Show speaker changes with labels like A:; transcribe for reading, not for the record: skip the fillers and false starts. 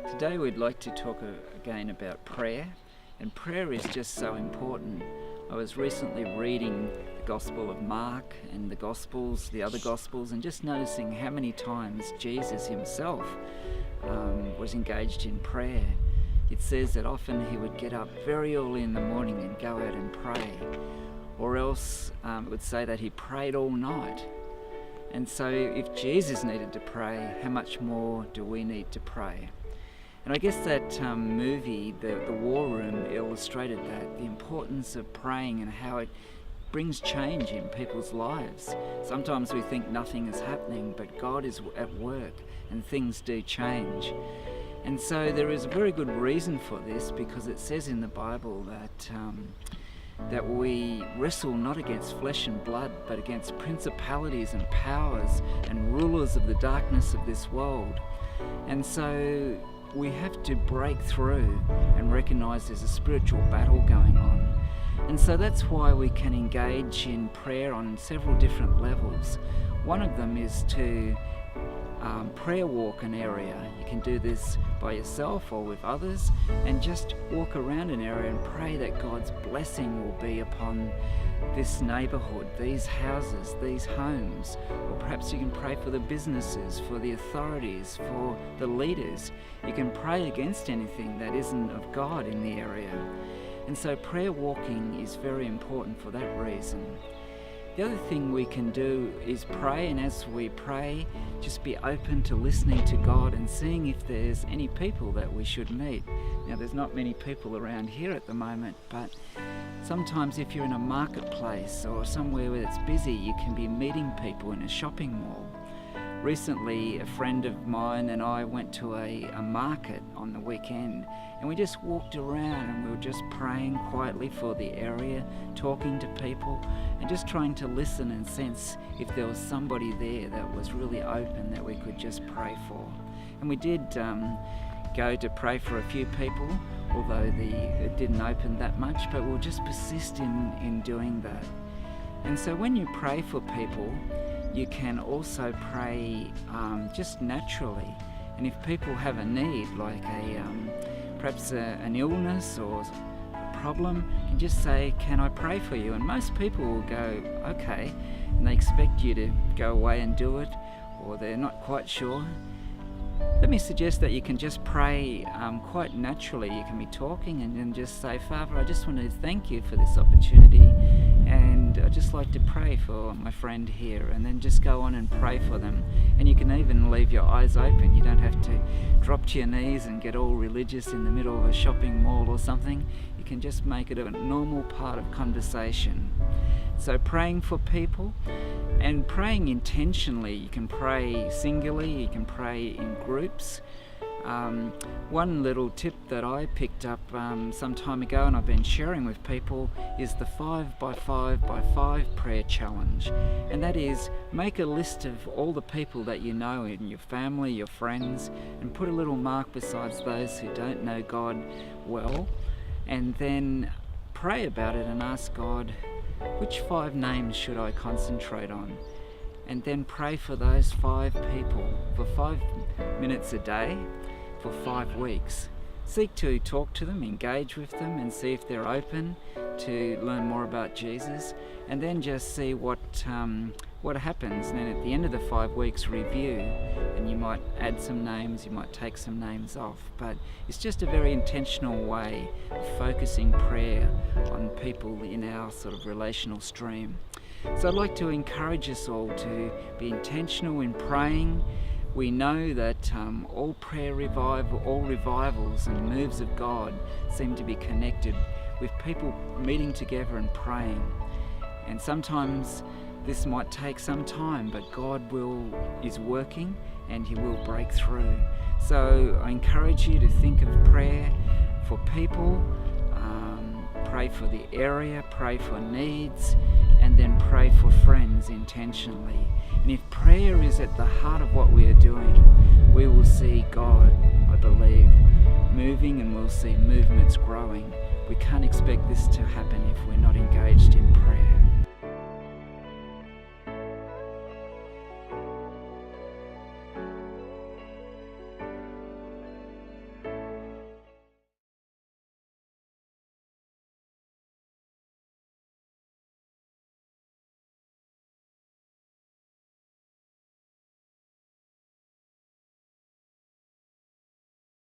A: Today we'd like to talk again about prayer, and prayer is just so important. I was recently reading the Gospel of Mark and the other Gospels, and just noticing how many times Jesus himself was engaged in prayer. It says that often he would get up very early in the morning and go out and pray, or else it would say that he prayed all night. And so if Jesus needed to pray, how much more do we need to pray? And I guess that movie, the War Room, illustrated that, the importance of praying and how it brings change in people's lives. Sometimes we think nothing is happening, but God is at work and things do change. And so there is a very good reason for this, because it says in the Bible that we wrestle not against flesh and blood, but against principalities and powers and rulers of the darkness of this world. And so we have to break through and recognize there's a spiritual battle going on. And so that's why we can engage in prayer on several different levels. One of them is to prayer walk an area. You can do this by yourself or with others, and just walk around an area and pray that God's blessing will be upon this neighborhood, these houses, these homes. Or perhaps you can pray for the businesses, for the authorities, for the leaders. You can pray against anything that isn't of God in the area. And so prayer walking is very important for that reason. The other thing we can do is pray, and as we pray, just be open to listening to God and seeing if there's any people that we should meet. Now, there's not many people around here at the moment, but sometimes if you're in a marketplace or somewhere where it's busy, you can be meeting people in a shopping mall. Recently, a friend of mine and I went to a market on the weekend, and we just walked around and we were just praying quietly for the area, talking to people, and just trying to listen and sense if there was somebody there that was really open that we could just pray for. And we did go to pray for a few people, although it didn't open that much, but we'll just persist in doing that. And so when you pray for people, you can also pray just naturally. And if people have a need, like perhaps an illness or a problem, you can just say, "Can I pray for you?" And most people will go, "Okay," and they expect you to go away and do it, or they're not quite sure. Let me suggest that you can just pray quite naturally. You can be talking and then just say, "Father, I just want to thank you for this opportunity, and I'd just like to pray for my friend here," and then just go on and pray for them. And you can even leave your eyes open. You don't have to drop to your knees and get all religious in the middle of a shopping mall or something. You can just make it a normal part of conversation. So praying for people and praying intentionally. You can pray singularly, you can pray in groups. One little tip that I picked up some time ago, and I've been sharing with people, is the 5x5x5 prayer challenge. And that is, make a list of all the people that you know in your family, your friends, and put a little mark besides those who don't know God well, and then pray about it and ask God, which 5 names should I concentrate on? And then pray for those 5 people for 5 minutes a day for 5 weeks. Seek to talk to them, engage with them, and see if they're open to learn more about Jesus, and then just see what happens. And then at the end of the 5 weeks, review, and you might add some names, you might take some names off. But it's just a very intentional way of focusing prayer on people in our sort of relational stream. So I'd like to encourage us all to be intentional in praying. We know that all revivals and moves of God seem to be connected with people meeting together and praying. And sometimes this might take some time, but God is working and He will break through. So I encourage you to think of prayer for people, pray for the area, pray for needs, and then pray for friends intentionally. And if prayer is at the heart of what we are doing, we will see God, I believe, moving, and we'll see movements growing. We can't expect this to happen if we're not engaged in prayer.